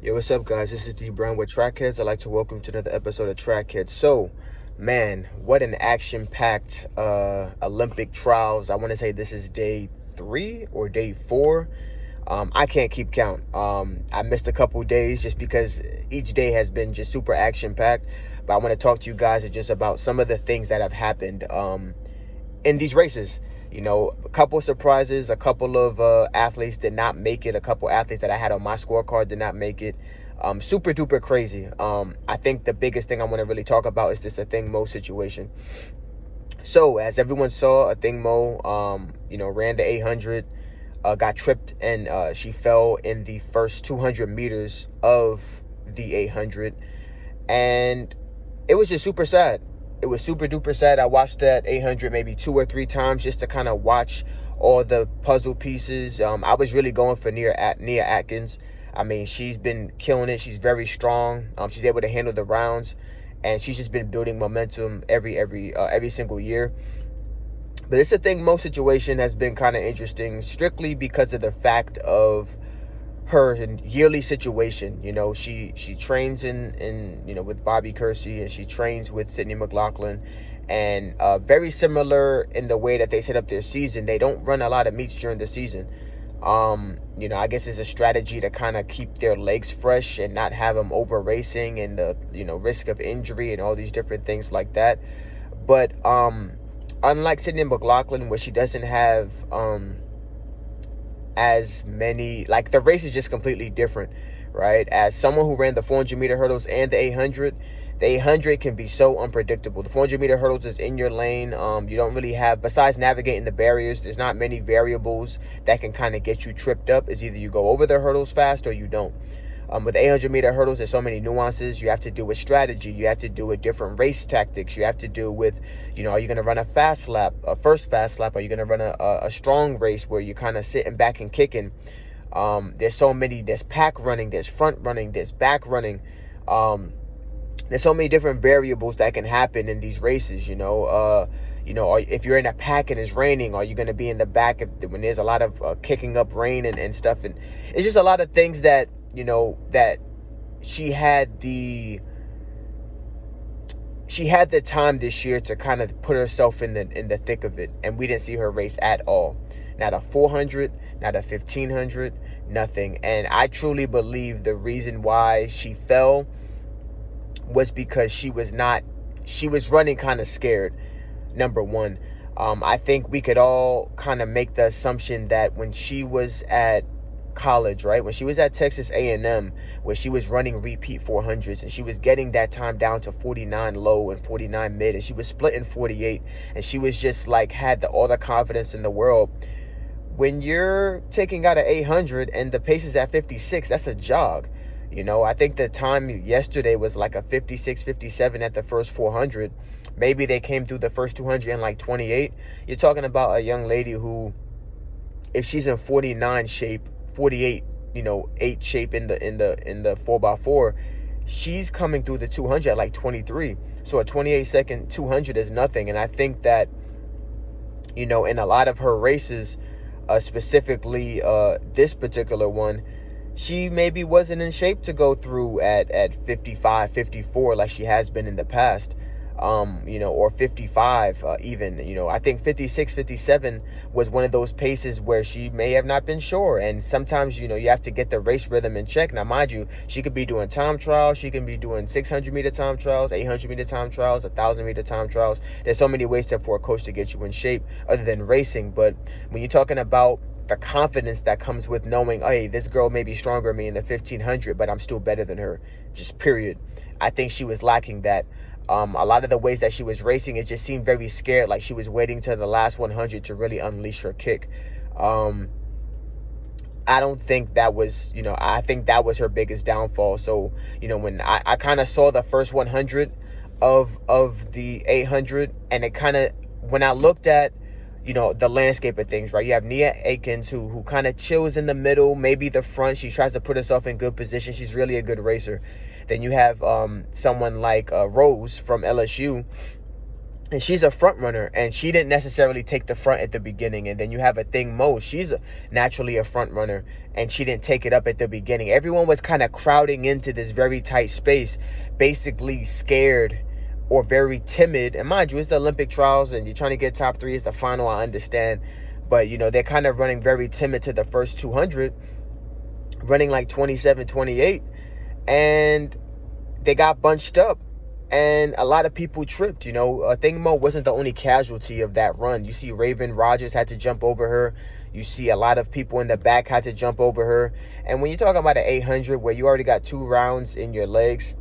Yo, what's up, guys? This is D Brown with Track Headz. I'd like to welcome to another episode of Track Headz. So, man, what an action-packed Olympic trials. I want to say this is day 3 or day 4. I can't keep count. I missed a couple days just because each day has been just super action-packed. But I want to talk to you guys just about some of the things that have happened in these races. You know, a couple of surprises, a couple of athletes did not make it. A couple athletes that I had on my scorecard did not make it. Super duper crazy. I think the biggest thing I want to really talk about is this Athing Mo situation. So as everyone saw, Athing Mo, ran the 800, got tripped, and she fell in the first 200 meters of the 800. And it was just super sad. It was super duper sad. I watched that 800 maybe 2 or 3 times just to kind of watch all the puzzle pieces. I was really going for Nia Atkins. I mean, she's been killing it. She's very strong. She's able to handle the rounds, and she's just been building momentum every single year. But this Athing Mo situation has been kind of interesting, strictly because of the fact of her yearly situation. You know, she trains in with Bobby Kersee, and she trains with Sydney McLaughlin, and very similar in the way that they set up their season. They don't run a lot of meets during the season. I guess it's a strategy to kind of keep their legs fresh and not have them over racing and the risk of injury and all these different things like that. But unlike Sydney McLaughlin, where she doesn't have as many, like, the race is just completely different, right? As someone who ran the 400 meter hurdles and the 800, the 800 can be so unpredictable. The 400 meter hurdles is in your lane. You don't really have, besides navigating the barriers, there's not many variables that can kind of get you tripped up. It's either you go over the hurdles fast or you don't. With 800 meter hurdles, there's so many nuances. You have to do with strategy. You have to do with different race tactics. You have to do with, are you going to run a fast lap, a first fast lap? Are you going to run a strong race where you're kind of sitting back and kicking? There's so many, there's pack running, there's front running, there's back running. There's so many different variables that can happen in these races, if you're in a pack and it's raining, are you going to be in the back when there's a lot of kicking up rain and stuff? And it's just a lot of things that, that she had the time this year to kind of put herself in the thick of it, and we didn't see her race at all. Not a 400, not a 1500, nothing. And I truly believe the reason why she fell was because she was running kind of scared. Number one, I think we could all kind of make the assumption that when she was at college, right, when she was at Texas A&M, where she was running repeat 400s, and she was getting that time down to 49 low and 49 mid, and she was splitting 48, and she was just like had all the confidence in the world. When you're taking out an 800 and the pace is at 56, that's a jog. I think the time yesterday was like a 56, 57 at the first 400. Maybe they came through the first 200 in like 28. You're talking about a young lady who, if she's in 49 shape, 48, 8 shape in the 4x4, she's coming through the 200 at like 23. So a 28-second 200 is nothing. And I think that, in a lot of her races, specifically this particular one, she maybe wasn't in shape to go through at 55, 54 like she has been in the past. Or 55 even. I think 56, 57 was one of those paces where she may have not been sure. And sometimes, you have to get the race rhythm in check. Now, mind you, she could be doing time trials. She can be doing 600 meter time trials, 800 meter time trials, 1,000 meter time trials. There's so many ways for a coach to get you in shape other than racing. But when you're talking about the confidence that comes with knowing, hey, this girl may be stronger than me in the 1500, but I'm still better than her, just period. I think she was lacking that. A lot of the ways that she was racing, it just seemed very scared, like she was waiting to the last 100 to really unleash her kick. I don't think that was, I think that was her biggest downfall. So, when I kind of saw the first 100 of the 800, and it kind of, when I looked at, the landscape of things, right? You have Nia Atkins, who kind of chills in the middle, maybe the front. She tries to put herself in good position. She's really a good racer. Then you have someone like Rose from LSU, And she's a front runner, and she didn't necessarily take the front at the beginning. And then you have Athing Mo. She's naturally a front runner, and she didn't take it up at the beginning. Everyone was kind of crowding into this very tight space, basically scared or very timid. And mind you, it's the Olympic trials, and you're trying to get top three. It's the final, I understand. But, they're kind of running very timid to the first 200, running like 27, 28. And they got bunched up. And a lot of people tripped, Athing Mo wasn't the only casualty of that run. You see Raven Rogers had to jump over her. You see a lot of people in the back had to jump over her. And when you're talking about an 800 where you already got 2 rounds in your legs,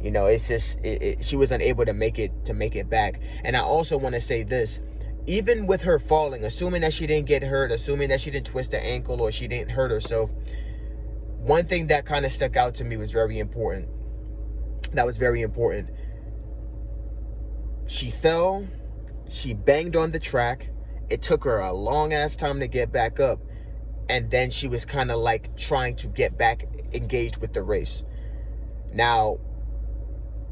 it's just, she was unable to make it back. And I also want to say this, even with her falling, assuming that she didn't get hurt, assuming that she didn't twist her ankle or she didn't hurt herself, one thing that kind of stuck out to me was very important. That was very important. She fell, she banged on the track. It took her a long ass time to get back up. And then she was kind of like trying to get back engaged with the race. Now,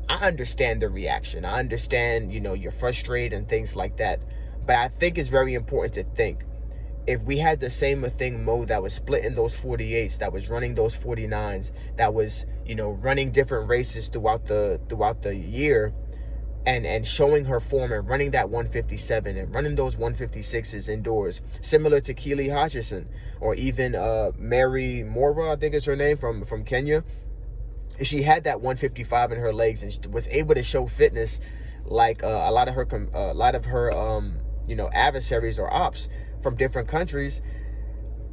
I understand the reaction. I understand, you're frustrated and things like that. But I think it's very important to think, if we had the same Athing Mo that was splitting those 48s, that was running those 49s, that was, running different races throughout the year, and showing her form and running that 157 and running those 156s indoors, similar to Keely Hutchison or even Mary Mora, I think is her name, from Kenya. If she had that 155 in her legs and she was able to show fitness like a lot of her adversaries or ops from different countries,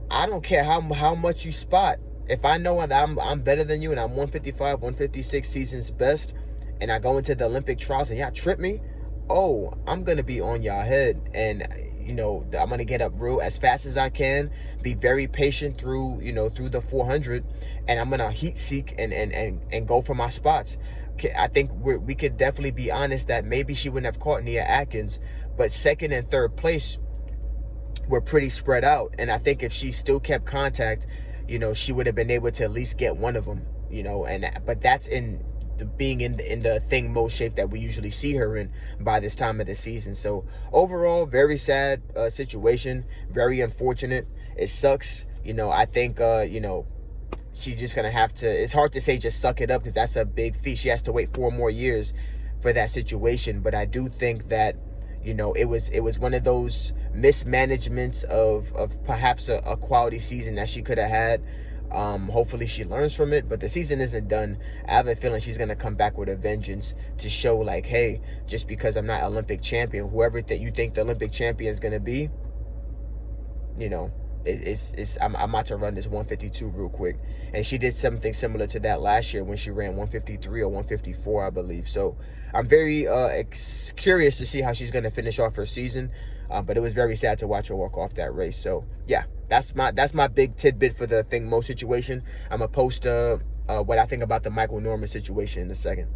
I don't care how much you spot. If I know that I'm better than you and I'm 155, 156 season's best, and I go into the Olympic trials and y'all trip me, I'm going to be on y'all head. And, I'm going to get up real as fast as I can, be very patient through the 400, and I'm going to heat seek and go for my spots. I think we could definitely be honest that maybe she wouldn't have caught Nia Atkins, but second and third place were pretty spread out. And I think if she still kept contact, she would have been able to at least get one of them, but that's in being in the Athing Mo shape that we usually see her in by this time of the season. So overall, very sad situation, very unfortunate. It sucks. I think she's just gonna have to, it's hard to say just suck it up because that's a big feat. She has to wait 4 more years for that situation. But I do think that it was one of those mismanagements of perhaps a quality season that she could have had. Hopefully she learns from it, but the season isn't done. I have a feeling she's going to come back with a vengeance to show like, hey, just because I'm not Olympic champion, whoever that you think the Olympic champion is going to be, I'm about to run this 152 real quick. And she did something similar to that last year when she ran 153 or 154, I believe. So I'm very curious to see how she's going to finish off her season. But it was very sad to watch her walk off that race. So yeah, that's my big tidbit for the Athing Mo situation. I'm gonna post what I think about the Michael Norman situation in a second.